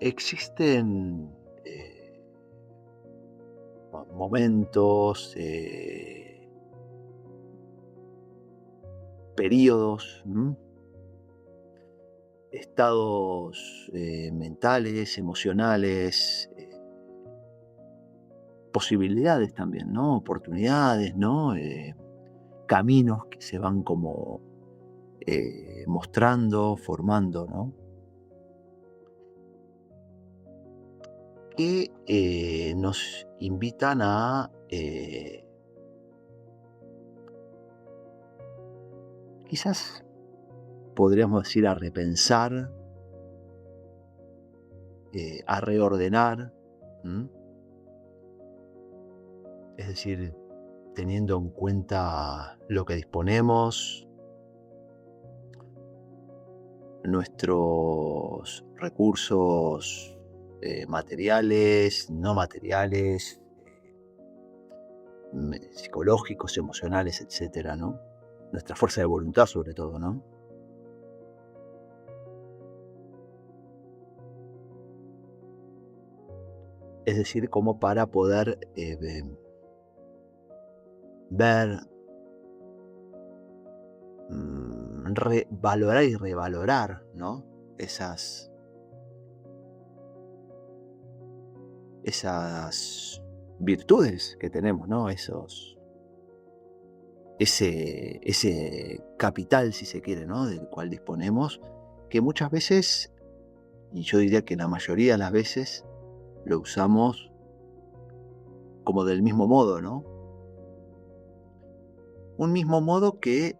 Existen momentos, periodos, estados mentales, emocionales, posibilidades también, ¿no? Oportunidades, ¿no? Caminos que se van como mostrando, formando, ¿no? Que nos invitan a quizás podríamos decir a repensar, a reordenar, ¿m? Es decir, teniendo en cuenta lo que disponemos, nuestros recursos materiales, no materiales, psicológicos, emocionales, etcétera, ¿no? Nuestra fuerza de voluntad, sobre todo, ¿no? Es decir, como para poder ver, valorar y revalorar, ¿no? Esas virtudes que tenemos, ¿no? Ese capital, si se quiere, ¿no? Del cual disponemos, que muchas veces, y yo diría que la mayoría de las veces, lo usamos como del mismo modo, ¿no? Un mismo modo que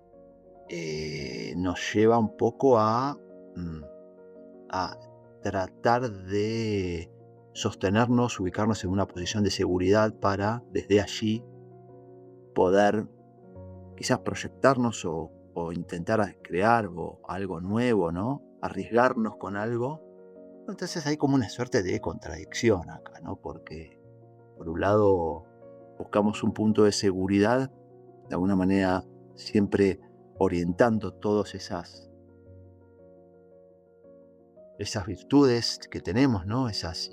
nos lleva un poco a tratar de sostenernos, ubicarnos en una posición de seguridad para desde allí poder quizás proyectarnos o intentar crear algo nuevo, ¿no? Arriesgarnos con algo. Entonces hay como una suerte de contradicción acá, ¿no? Porque por un lado buscamos un punto de seguridad, de alguna manera siempre orientando todas esas virtudes que tenemos, ¿no? Esas,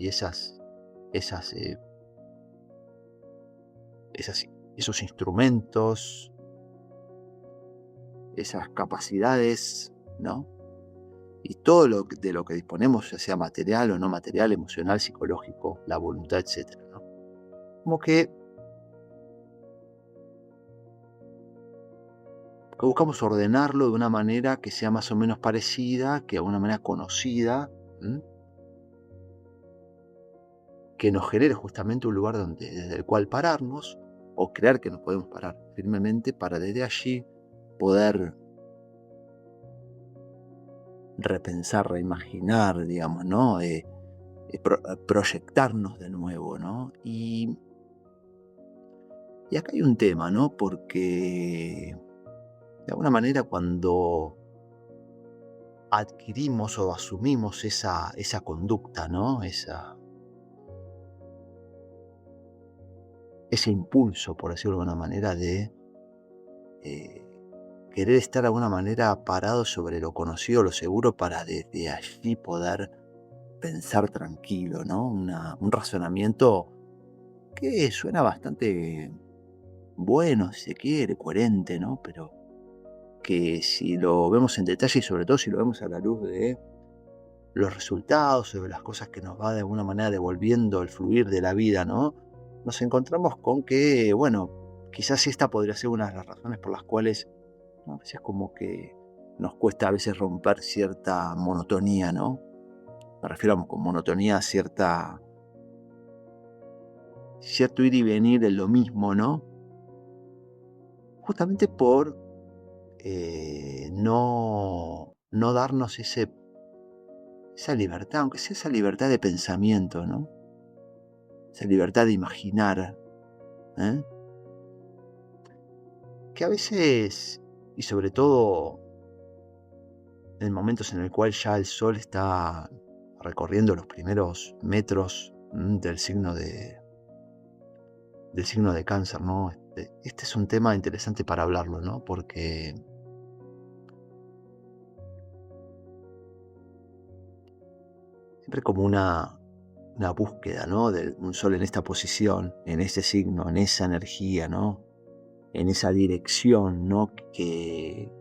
esos instrumentos, esas capacidades, ¿no? Y todo de lo que disponemos, ya sea material o no material, emocional, psicológico, la voluntad, etcétera, ¿no? Como que buscamos ordenarlo de una manera que sea más o menos parecida, que de alguna manera conocida, ¿m? Que nos genere justamente un lugar desde el cual pararnos, o creer que nos podemos parar firmemente para desde allí poder repensar, reimaginar, digamos, ¿no? Proyectarnos de nuevo, ¿no? Y acá hay un tema, ¿no? Porque de alguna manera cuando adquirimos o asumimos esa conducta, ¿no? Ese impulso, por decirlo de alguna manera, de eh, querer estar de alguna manera parado sobre lo conocido, lo seguro, para desde allí poder pensar tranquilo, ¿no? Un razonamiento que suena bastante bueno, si se quiere, coherente, ¿no? Pero que si lo vemos en detalle y sobre todo si lo vemos a la luz de los resultados o de las cosas que nos va de alguna manera devolviendo el fluir de la vida, ¿no? Nos encontramos con que, bueno, quizás esta podría ser una de las razones por las cuales, ¿no? A veces como que nos cuesta a veces romper cierta monotonía, ¿no? Me refiero con monotonía a cierto ir y venir en lo mismo, ¿no? Justamente por no darnos esa libertad, aunque sea esa libertad de pensamiento, ¿no? Esa libertad de imaginar, ¿eh? Que a veces y sobre todo en momentos en el cual ya el Sol está recorriendo los primeros metros del signo de Cáncer, ¿no? Este es un tema interesante para hablarlo, ¿no? Porque siempre como una búsqueda, ¿no? De un Sol en esta posición, en ese signo, en esa energía, ¿no? En esa dirección, ¿no? Que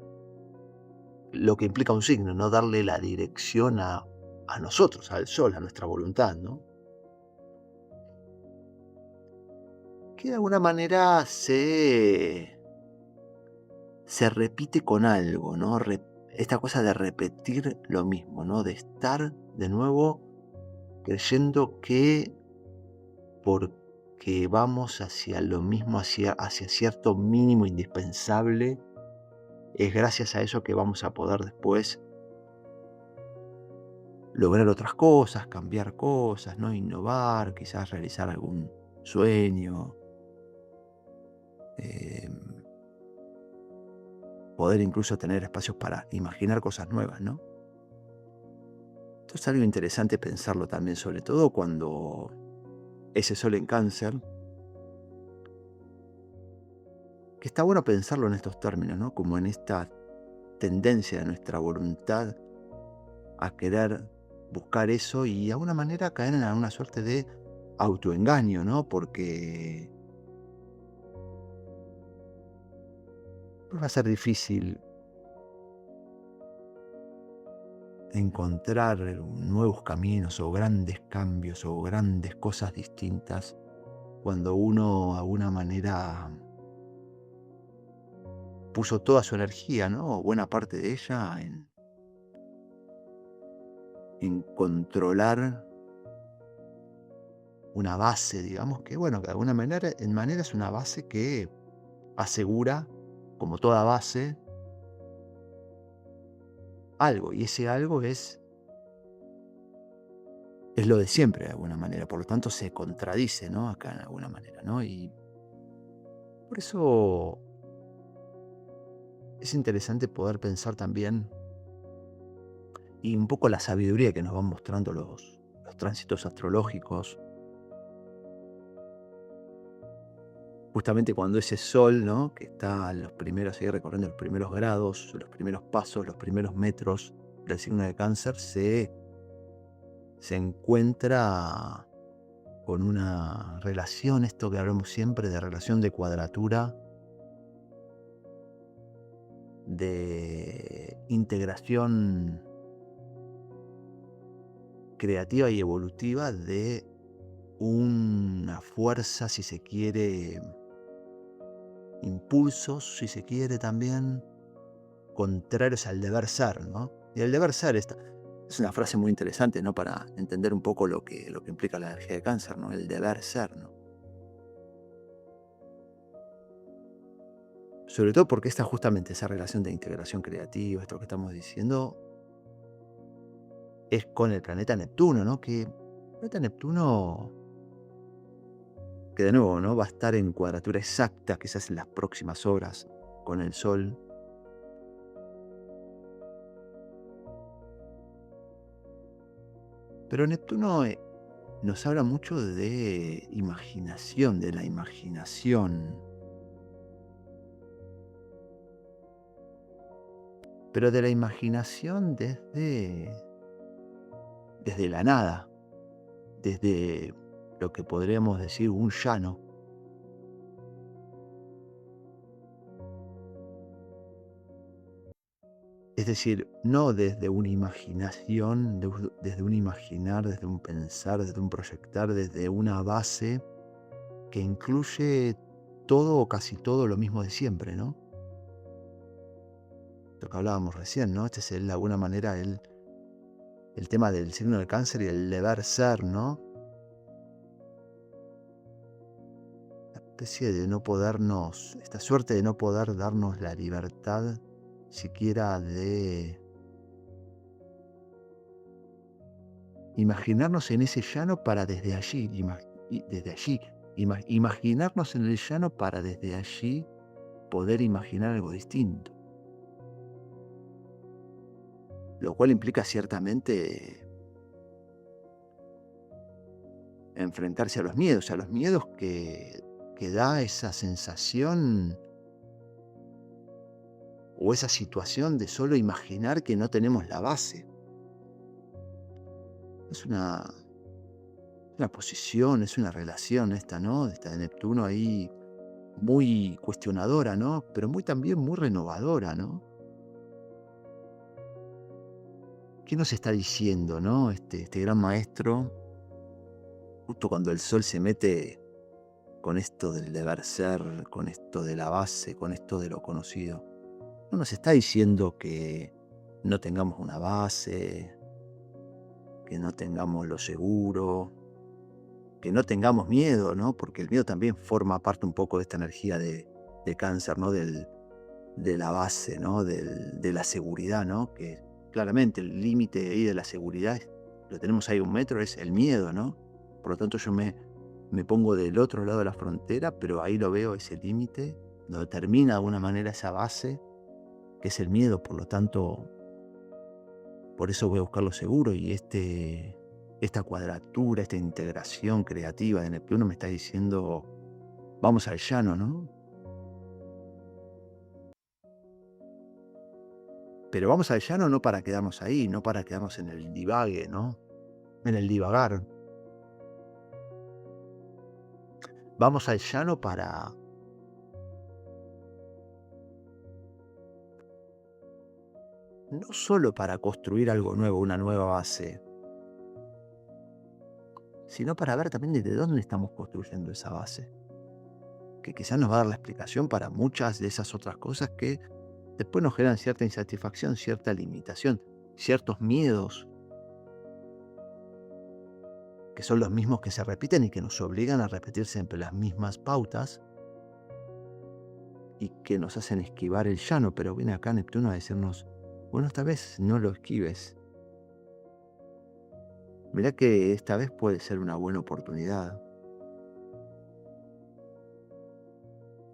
lo que implica un signo, ¿no? Darle la dirección a nosotros, al Sol, a nuestra voluntad, ¿no? Que de alguna manera se repite con algo, ¿no? Esta cosa de repetir lo mismo, ¿no? De estar de nuevo creyendo que porque vamos hacia lo mismo, hacia cierto mínimo indispensable, es gracias a eso que vamos a poder después lograr otras cosas, cambiar cosas, ¿no? Innovar, quizás realizar algún sueño, em, poder incluso tener espacios para imaginar cosas nuevas, ¿no? Esto es algo interesante pensarlo también, sobre todo cuando ese Sol en Cáncer, que está bueno pensarlo en estos términos, ¿no? Como en esta tendencia de nuestra voluntad a querer buscar eso y de alguna manera caer en alguna suerte de autoengaño, ¿no? Porque pues, va a ser difícil encontrar nuevos caminos o grandes cambios o grandes cosas distintas cuando uno de alguna manera puso toda su energía, ¿no? O buena parte de ella en controlar una base, digamos, que bueno, que de alguna manera es una base que asegura, como toda base, algo, y ese algo es lo de siempre de alguna manera, por lo tanto se contradice, ¿no? Acá en alguna manera, ¿no? Y por eso es interesante poder pensar también, y un poco la sabiduría que nos van mostrando los tránsitos astrológicos, justamente cuando ese Sol, ¿no? Que está en los primeros, ahí recorriendo los primeros grados, los primeros pasos, los primeros metros del signo de Cáncer, se encuentra con una relación, esto que hablamos siempre de relación de cuadratura, de integración creativa y evolutiva de una fuerza, si se quiere, impulsos, si se quiere también, contrarios al deber ser, ¿no? Y el deber ser es una frase muy interesante, ¿no? Para entender un poco lo que implica la energía de Cáncer, ¿no? El deber ser, ¿no? Sobre todo porque justamente esa relación de integración creativa, esto que estamos diciendo, es con el planeta Neptuno, ¿no? Que el planeta Neptuno, que de nuevo, ¿no? Va a estar en cuadratura exacta, quizás en las próximas horas, con el Sol. Pero Neptuno nos habla mucho de imaginación, de la imaginación. Pero de la imaginación desde la nada, desde lo que podríamos decir un llano. Es decir, no desde una imaginación, desde un imaginar, desde un pensar, desde un proyectar, desde una base que incluye todo o casi todo lo mismo de siempre, ¿no? Lo que hablábamos recién, ¿no? Este es de alguna manera el tema del signo del Cáncer y el deber ser, ¿no? La especie de no podernos, esta suerte de no poder darnos la libertad siquiera de imaginarnos en ese llano para desde allí, imaginarnos en el llano para desde allí poder imaginar algo distinto. lo cual implica ciertamente enfrentarse a los miedos que da esa sensación o esa situación de solo imaginar que no tenemos la base. Es una posición, es una relación esta, ¿no? Esta de Neptuno ahí muy cuestionadora, ¿no? Pero muy también muy renovadora, ¿no? ¿Qué nos está diciendo, no? Este gran maestro, justo cuando el sol se mete con esto del deber ser, con esto de la base, con esto de lo conocido. No nos está diciendo que no tengamos una base, que no tengamos lo seguro, que no tengamos miedo, ¿no? Porque el miedo también forma parte un poco de esta energía de cáncer, ¿no? De la base, ¿no? De la seguridad, ¿no? Que claramente el límite ahí de la seguridad lo tenemos ahí 1 metro, es el miedo, ¿no? Por lo tanto, yo me pongo del otro lado de la frontera, pero ahí lo veo ese límite, donde termina de alguna manera esa base, que es el miedo. Por lo tanto, por eso voy a buscar lo seguro y esta cuadratura, esta integración creativa de Neptuno me está diciendo, vamos al llano, ¿no? Pero vamos al llano no para quedarnos ahí, no para quedarnos en el divague, ¿no? En el divagar. Vamos al llano no solo para construir algo nuevo, una nueva base, sino para ver también desde dónde estamos construyendo esa base, que quizás nos va a dar la explicación para muchas de esas otras cosas que después nos generan cierta insatisfacción, cierta limitación, ciertos miedos, que son los mismos que se repiten y que nos obligan a repetir siempre las mismas pautas y que nos hacen esquivar el llano. Pero viene acá Neptuno a decirnos, bueno, esta vez no lo esquives. Mirá que esta vez puede ser una buena oportunidad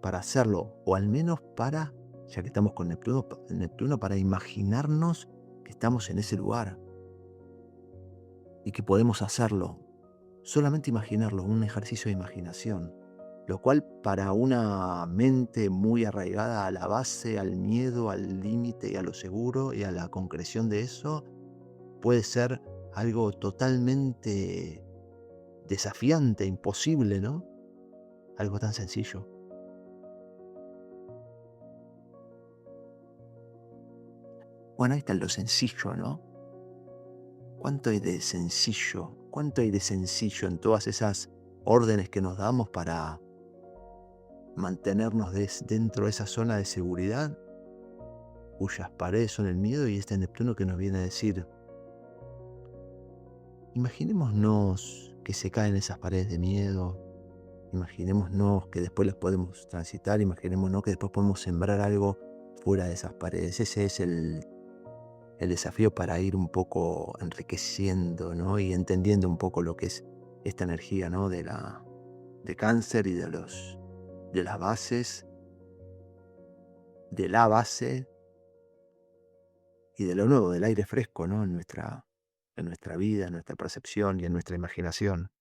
para hacerlo, o al menos para, ya que estamos con Neptuno, para imaginarnos que estamos en ese lugar y que podemos hacerlo. Solamente imaginarlo, un ejercicio de imaginación, lo cual para una mente muy arraigada a la base, al miedo, al límite y a lo seguro y a la concreción de eso, puede ser algo totalmente desafiante, imposible, ¿no? Algo tan sencillo. Bueno, ahí está lo sencillo, ¿no? ¿Cuánto hay de sencillo? ¿Cuánto hay de sencillo en todas esas órdenes que nos damos para mantenernos dentro de esa zona de seguridad, cuyas paredes son el miedo, y este Neptuno que nos viene a decir, imaginémonos que se caen esas paredes de miedo, imaginémonos que después las podemos transitar, imaginémonos que después podemos sembrar algo fuera de esas paredes. Ese es el desafío para ir un poco enriqueciendo, ¿no? Y entendiendo un poco lo que es esta energía, ¿no? De cáncer y de las bases, de la base y de lo nuevo, del aire fresco, ¿no? En nuestra vida, en nuestra percepción y en nuestra imaginación.